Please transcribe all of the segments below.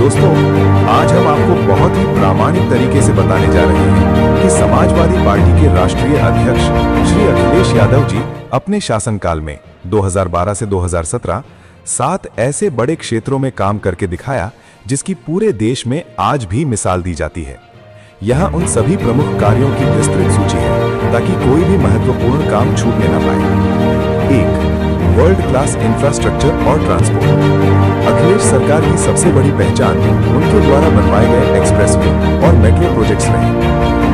दोस्तों, आज हम आपको बहुत ही प्रामाणिक तरीके से बताने जा रहे हैं कि समाजवादी पार्टी के राष्ट्रीय अध्यक्ष श्री अखिलेश यादव जी अपने शासनकाल में 2012 से 2017 7 ऐसे बड़े क्षेत्रों में काम करके दिखाया जिसकी पूरे देश में आज भी मिसाल दी जाती है। यहाँ उन सभी प्रमुख कार्यों की विस्तृत सूची है ताकि कोई भी महत्वपूर्ण काम छूटने न पाए। 1. वर्ल्ड क्लास इंफ्रास्ट्रक्चर और ट्रांसपोर्ट। अखिलेश सरकार की सबसे बड़ी पहचान उनके द्वारा बनवाए गए एक्सप्रेसवे और मेट्रो प्रोजेक्ट्स रहे।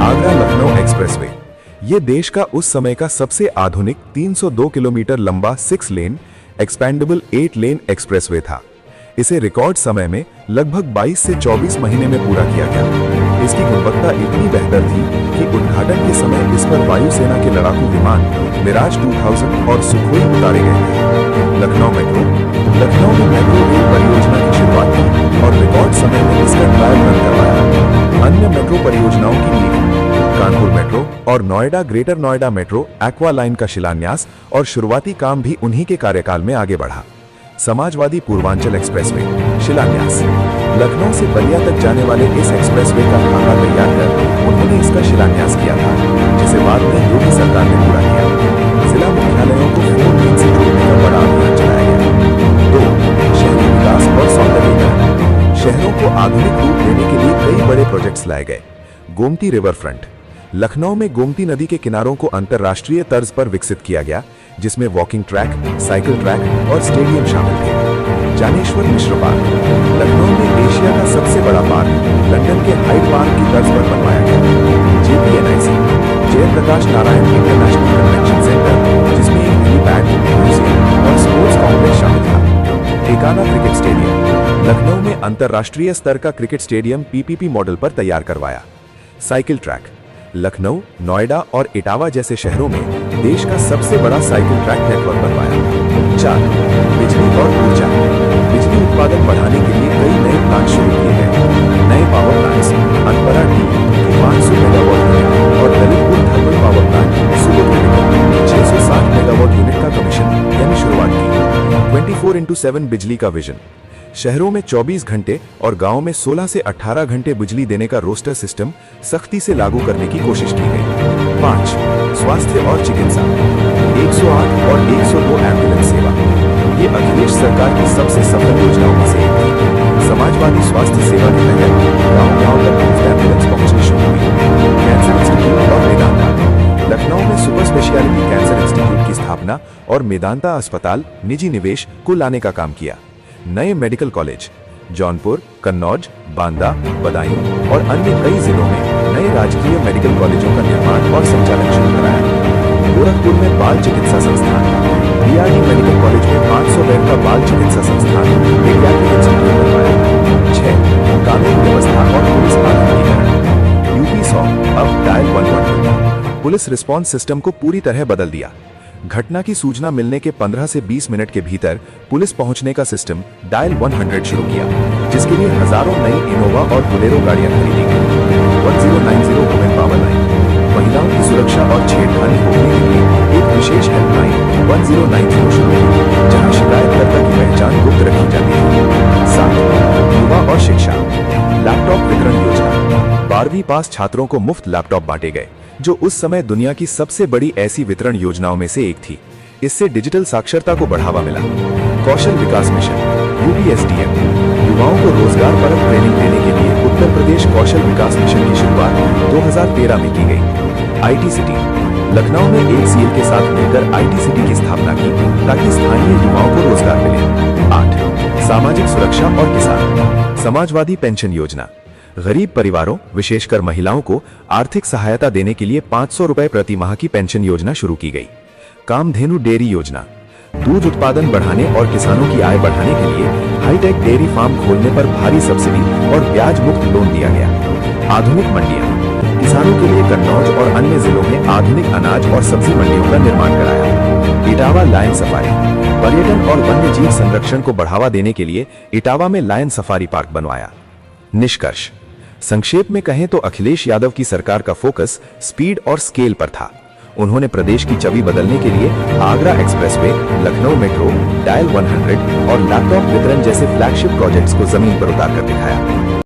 आगरा लखनऊ एक्सप्रेसवे ये देश का उस समय का सबसे आधुनिक 302 किलोमीटर लंबा 6 लेन एक्सपेंडेबल 8 लेन एक्सप्रेसवे था। इसे रिकॉर्ड समय में लगभग 22 से 24 महीने में पूरा किया गया। इसकी गुणवत्ता इतनी बेहतर थी कि उद्घाटन के समय इस पर वायुसेना के लड़ाकू विमान मिराज 2000 और सुखोई उतारे गए थे। लखनऊ मेट्रो। लखनऊ में मेट्रो रेल परियोजना की शुरुआत की और रिकॉर्ड समय में इसका ट्रायल रन करवाया। अन्य मेट्रो परियोजनाओं की नींव कानपुर मेट्रो और Noida greater Noida metro aqua line का शिलान्यास और शुरुआती काम भी उन्हीं के कार्यकाल में आगे बढ़ा। समाजवादी पूर्वांचल एक्सप्रेसवे शिलान्यास। लखनऊ से बलिया तक जाने वाले इस एक्सप्रेसवे का खाका तैयार कर उन्होंने इसका शिलान्यास किया था, जिसे बाद में योगी सरकार ने पूरा किया। जिला मुख्यालयों को 4 लेन से जोड़ने का बड़ा अभियान चलाया गया। 2. शहरी विकास और सौंदर्यीकरण। शहरों को आधुनिक रूप देने के लिए कई बड़े प्रोजेक्ट्स लाए गए। Gomti river front. लखनऊ में गोमती नदी के किनारों को अंतर्राष्ट्रीय तर्ज पर विकसित किया गया, जिसमें वॉकिंग ट्रैक, साइकिल ट्रैक और स्टेडियम शामिल थे। जानेश्वर मिश्र पार्क। लखनऊ में एशिया का सबसे बड़ा पार्क लंदन के हाइड पार्क की तर्ज पर बनवाया गया। JPNIC Jayaprakash Narayan international convention centre, जिसमें एक हेलीपैड, म्यूजियम और स्पोर्ट्स कॉम्प्लेक्स शामिल था। टेकाना क्रिकेट स्टेडियम। लखनऊ में अंतर्राष्ट्रीय स्तर का क्रिकेट स्टेडियम PPP मॉडल पर तैयार करवाया। Cycle track. लखनऊ, नोएडा और इटावा जैसे शहरों में देश का सबसे बड़ा साइकिल ट्रैक नेटवर्क बनवाया। 4. बिजली और ऊर्जा। बिजली उत्पादन बढ़ाने के लिए कई नए प्लांट शुरू किए गए। नए power plants Anpara D 500 megawatt unit और Lalitpur thermal power plant super critical 660 megawatt unit का कमीशन यानी शुरुआत की। 24x7 बिजली का विजन। शहरों में 24 घंटे और गांवों में 16 से 18 घंटे बिजली देने का रोस्टर सिस्टम सख्ती से लागू करने की कोशिश की गई। 5. स्वास्थ्य और चिकित्सा। 108 और 102 एम्बुलेंस सेवा। ये अखिलेश सरकार की सबसे सफल योजनाओं में से एक थी। समाजवादी स्वास्थ्य सेवा के तहत गांव-गांव तक मुफ्त एम्बुलेंस पहुंचनी शुरू हुई। कैंसर इंस्टीट्यूट और मेदांता। लखनऊ में सुपर स्पेशलिटी कैंसर इंस्टीट्यूट की स्थापना और मेदांता अस्पताल निजी निवेश को लाने का काम किया। नए मेडिकल कॉलेज। जौनपुर, कन्नौज, बांदा, बदायूं और अन्य कई जिलों में नए राजकीय मेडिकल कॉलेजों का निर्माण और संचालन शुरू कराया। गोरखपुर में बाल चिकित्सा संस्थान। BRD मेडिकल कॉलेज में 500 बेड का बाल चिकित्सा संस्थान पीडियाट्रिक इंस्टीट्यूट बनवाया। 6. कानून व्यवस्था और पुलिस आधुनिकीकरण। UP 100 अब डायल 112 पुलिस रिस्पॉन्स सिस्टम को पूरी तरह बदल दिया। घटना की सूचना मिलने के 15 से 20 मिनट के भीतर पुलिस पहुंचने का सिस्टम डायल 100 शुरू किया, जिसके लिए हजारों नई इनोवा और बोलेरो गाड़ियां खरीदी गई। 1090 वुमेन पावर लाइन। महिलाओं की सुरक्षा और छेड़खानी रोकने के लिए एक विशेष हेल्पलाइन 1090 शुरू हुई, जहां शिकायतकर्ता की पहचान गुप्त रखी जाती थी। 7. युवा और शिक्षा। लैपटॉप वितरण योजना। 12वीं पास छात्रों को मुफ्त लैपटॉप बांटे गए, जो उस समय दुनिया की सबसे बड़ी ऐसी वितरण योजनाओं में से एक थी। इससे डिजिटल साक्षरता को बढ़ावा मिला। कौशल विकास मिशन UPSDM। युवाओं को रोजगार परक ट्रेनिंग देने के लिए उत्तर प्रदेश कौशल विकास मिशन की शुरुआत 2013 में की गई। IT city. लखनऊ में HCL के साथ मिलकर IT सिटी की स्थापना की ताकि स्थानीय युवाओं को रोजगार मिले। 8. सामाजिक सुरक्षा और किसान। समाजवादी पेंशन योजना। गरीब परिवारों विशेषकर महिलाओं को आर्थिक सहायता देने के लिए 500 रुपए प्रति माह की पेंशन योजना शुरू की गई। कामधेनु डेयरी योजना। दूध उत्पादन बढ़ाने और किसानों की आय बढ़ाने के लिए हाईटेक डेयरी फार्म खोलने पर भारी सब्सिडी और ब्याज मुक्त लोन दिया गया। आधुनिक मंडियां। किसानों के लिए कन्नौज और अन्य जिलों में आधुनिक अनाज और सब्जी मंडियों का निर्माण कराया। Etawah lion safari. पर्यटन और वन्य जीव संरक्षण को बढ़ावा देने के लिए इटावा में लायन सफारी पार्क बनवाया। निष्कर्ष। संक्षेप में कहें तो अखिलेश यादव की सरकार का फोकस स्पीड और स्केल पर था। उन्होंने प्रदेश की छवि बदलने के लिए Agra expressway, Lucknow metro, dial 100 और लैपटॉप वितरण जैसे फ्लैगशिप प्रोजेक्ट्स को जमीन पर उतार कर दिखाया।